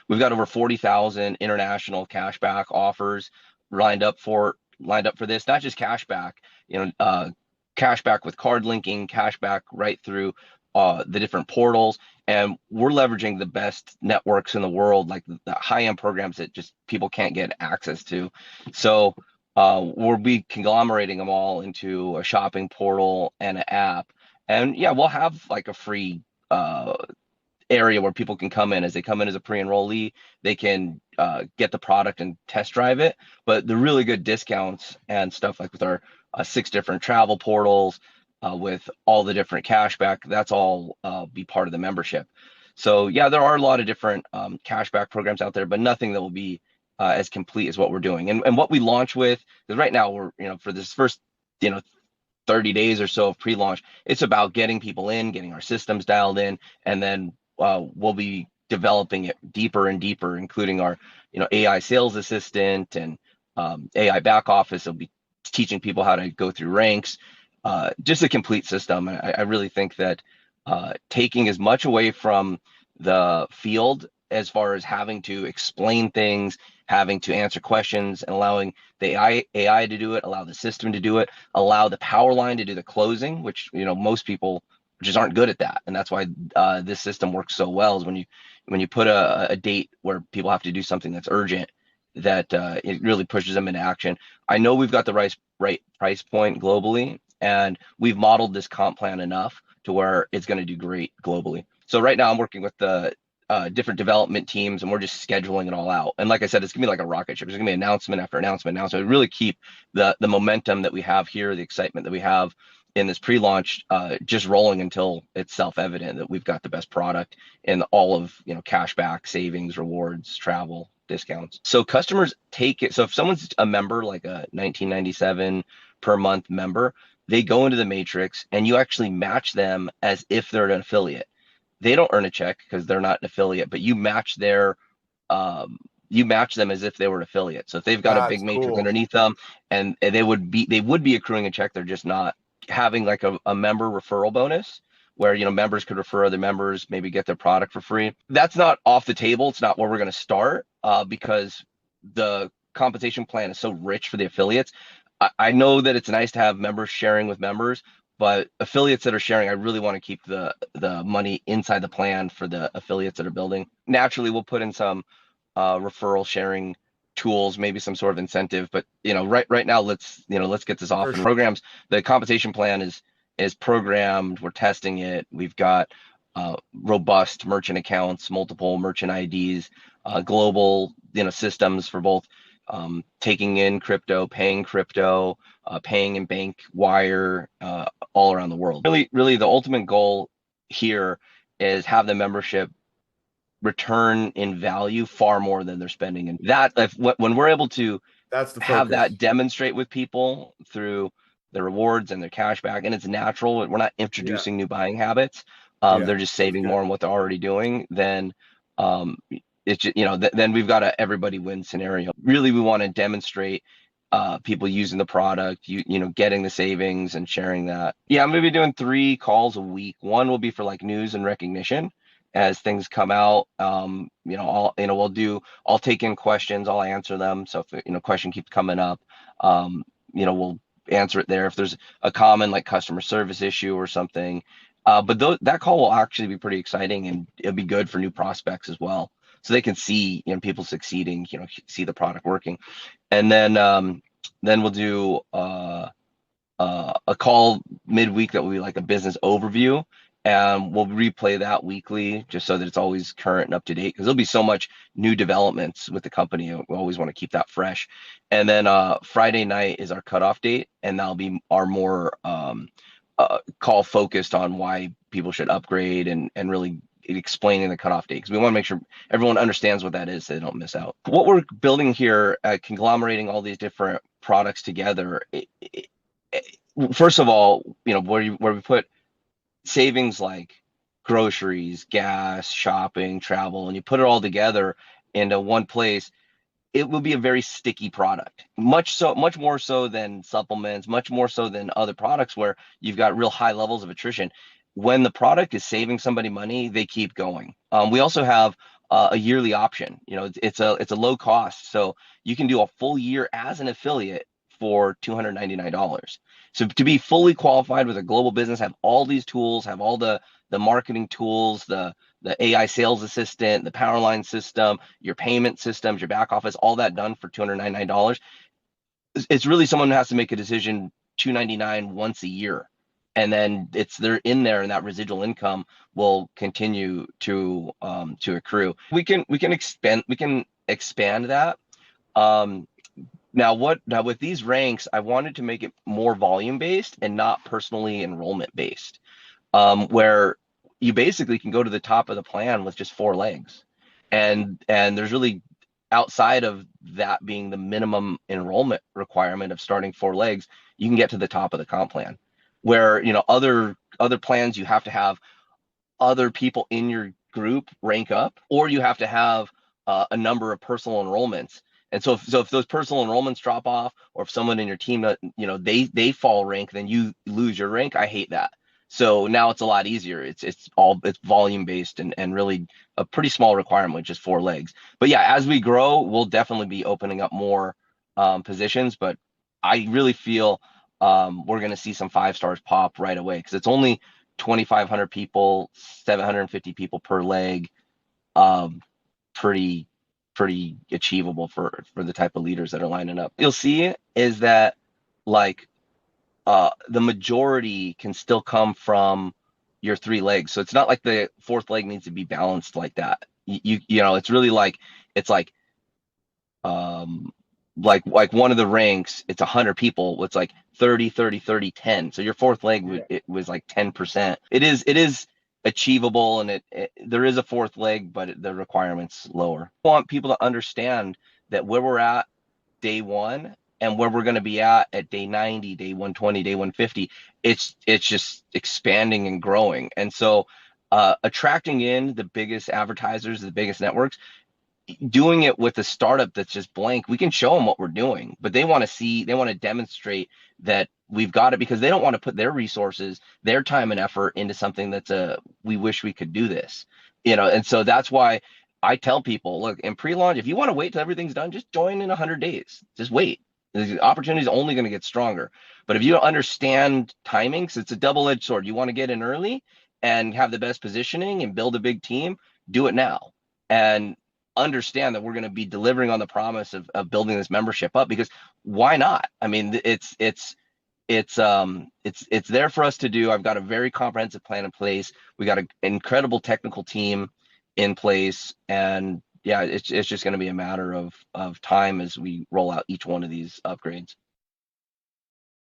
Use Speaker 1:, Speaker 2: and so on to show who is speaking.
Speaker 1: we've got over 40,000 international cashback offers lined up for this. Not just cashback, cashback with card linking, cashback right through the different portals. And we're leveraging the best networks in the world, like the high-end programs that just people can't get access to. So we'll be conglomerating them all into a shopping portal and an app. And yeah, we'll have like a free area where people can come in. As they come in as a pre-enrollee, they can get the product and test drive it. But the really good discounts and stuff, like with our 6 different travel portals, with all the different cashback, that's all be part of the membership. So yeah, there are a lot of different cashback programs out there, but nothing that will be as complete as what we're doing. And what we launch with, because right now we're, for this first, 30 days or so of pre-launch, it's about getting people in, getting our systems dialed in, and then we'll be developing it deeper and deeper, including our, AI sales assistant and AI back office. Will be teaching people how to go through ranks, just a complete system. I really think that taking as much away from the field as far as having to explain things, having to answer questions, and allowing the AI to do it, allow the system to do it, allow the power line to do the closing, which most people just aren't good at that. And that's why this system works so well, is when you put a date where people have to do something that's urgent, that it really pushes them into action. I know we've got the right price point globally, and we've modeled this comp plan enough to where it's going to do great globally. So right now I'm working with the different development teams, and we're just scheduling it all out. And like I said, it's gonna be like a rocket ship. There's gonna be announcement after announcement. Really keep the momentum that we have here, the excitement that we have in this pre-launch, just rolling until it's self-evident that we've got the best product in all of cashback, savings, rewards, travel, discounts. So customers take it. So if someone's a member, like a $19.97 per month member, they go into the matrix and you actually match them as if they're an affiliate. They don't earn a check because they're not an affiliate, but you match them as if they were an affiliate. So if they've got a
Speaker 2: That's
Speaker 1: big matrix
Speaker 2: cool.
Speaker 1: underneath them, and they would be accruing a check, they're just not having like a member referral bonus where members could refer other members, maybe get their product for free. That's not off the table. It's not where we're going to start, because the compensation plan is so rich for the affiliates. I know that it's nice to have members sharing with members, but affiliates that are sharing, I really want to keep the money inside the plan for the affiliates that are building. Naturally, we'll put in some referral sharing tools, maybe some sort of incentive, but right now, let's get this off. And programs, the compensation plan is programmed. We're testing it. We've got robust merchant accounts, multiple merchant IDs, global systems for both taking in crypto, paying in bank wire, all around the world. Really, the ultimate goal here is have the membership return in value far more than they're spending. And that, when we're able to have that demonstrate with people through the rewards and their cash back, and it's natural, we're not introducing new buying habits. They're just saving more on what they're already doing. Then it's just, then we've got a everybody win scenario. Really, we want to demonstrate people using the product, getting the savings and sharing that. Yeah, I'm gonna be doing 3 calls a week. One will be for like news and recognition as things come out. I'll take in questions, I'll answer them. So if question keeps coming up, we'll answer it there. If there's a common like customer service issue or something, but that call will actually be pretty exciting, and it'll be good for new prospects as well, so they can see people succeeding, see the product working. And then we'll do a call midweek that will be like a business overview, and we'll replay that weekly just so that it's always current and up to date, because there'll be so much new developments with the company. We always want to keep that fresh. And then Friday night is our cutoff date, and that'll be our more call focused on why people should upgrade, and really explaining the cutoff date, because we want to make sure everyone understands what that is so they don't miss out. What we're building here, conglomerating all these different products together, first of all, where we put savings like groceries, gas, shopping, travel, and you put it all together into one place, it will be a very sticky product. Much more so than supplements, much more so than other products where you've got real high levels of attrition. When the product is saving somebody money, they keep going. We also have a yearly option. It's a low cost, so you can do a full year as an affiliate for $299. So to be fully qualified with a global business, have all these tools, have all the marketing tools, the AI sales assistant, the Powerline system, your payment systems, your back office, all that done for $299. It's really someone who has to make a decision, $299 once a year, and then they're in there, and that residual income will continue to accrue. We can expand that. Um, now with these ranks, I wanted to make it more volume based and not personally enrollment based, where you basically can go to the top of the plan with just 4 legs, and there's really, outside of that being the minimum enrollment requirement of starting 4 legs, you can get to the top of the comp plan, where other plans you have to have other people in your group rank up, or you have to have a number of personal enrollments. And so if those personal enrollments drop off, or if someone in your team they fall rank, then you lose your rank. I hate that. So now it's a lot easier. It's volume based, and really a pretty small requirement, just 4 legs. But yeah, as we grow, we'll definitely be opening up more positions. But I really feel we're going to see some 5 stars pop right away, because it's only 2,500 people, 750 people per leg. Um, pretty pretty achievable for the type of leaders that are lining up. You'll see is that, like, the majority can still come from your 3 legs. So it's not like the 4th leg needs to be balanced like that. It's really it's um like one of the ranks, it's 100 people, it's like 30 30 30 10. So your 4th leg it was like 10%. It is achievable, and there is a 4th leg, but the requirements lower. I want people to understand that where we're at day one, and where we're going to be at day 90, day 120, day 150, it's just expanding and growing. And so attracting in the biggest advertisers, the biggest networks, doing it with a startup that's just blank, we can show them what we're doing, but they want to demonstrate that we've got it, because they don't want to put their resources, their time and effort into something that's we wish we could do this. And so that's why I tell people, look, in pre-launch, if you want to wait till everything's done, just join in 100 days. Just wait. The opportunity is only going to get stronger. But if you don't understand timing, so it's a double-edged sword. You want to get in early and have the best positioning and build a big team, do it now. And understand that we're going to be delivering on the promise of building this membership up, because why not? I mean, it's there for us to do. I've got a very comprehensive plan in place. We got an incredible technical team in place, and yeah, it's just going to be a matter of time as we roll out each one of these upgrades.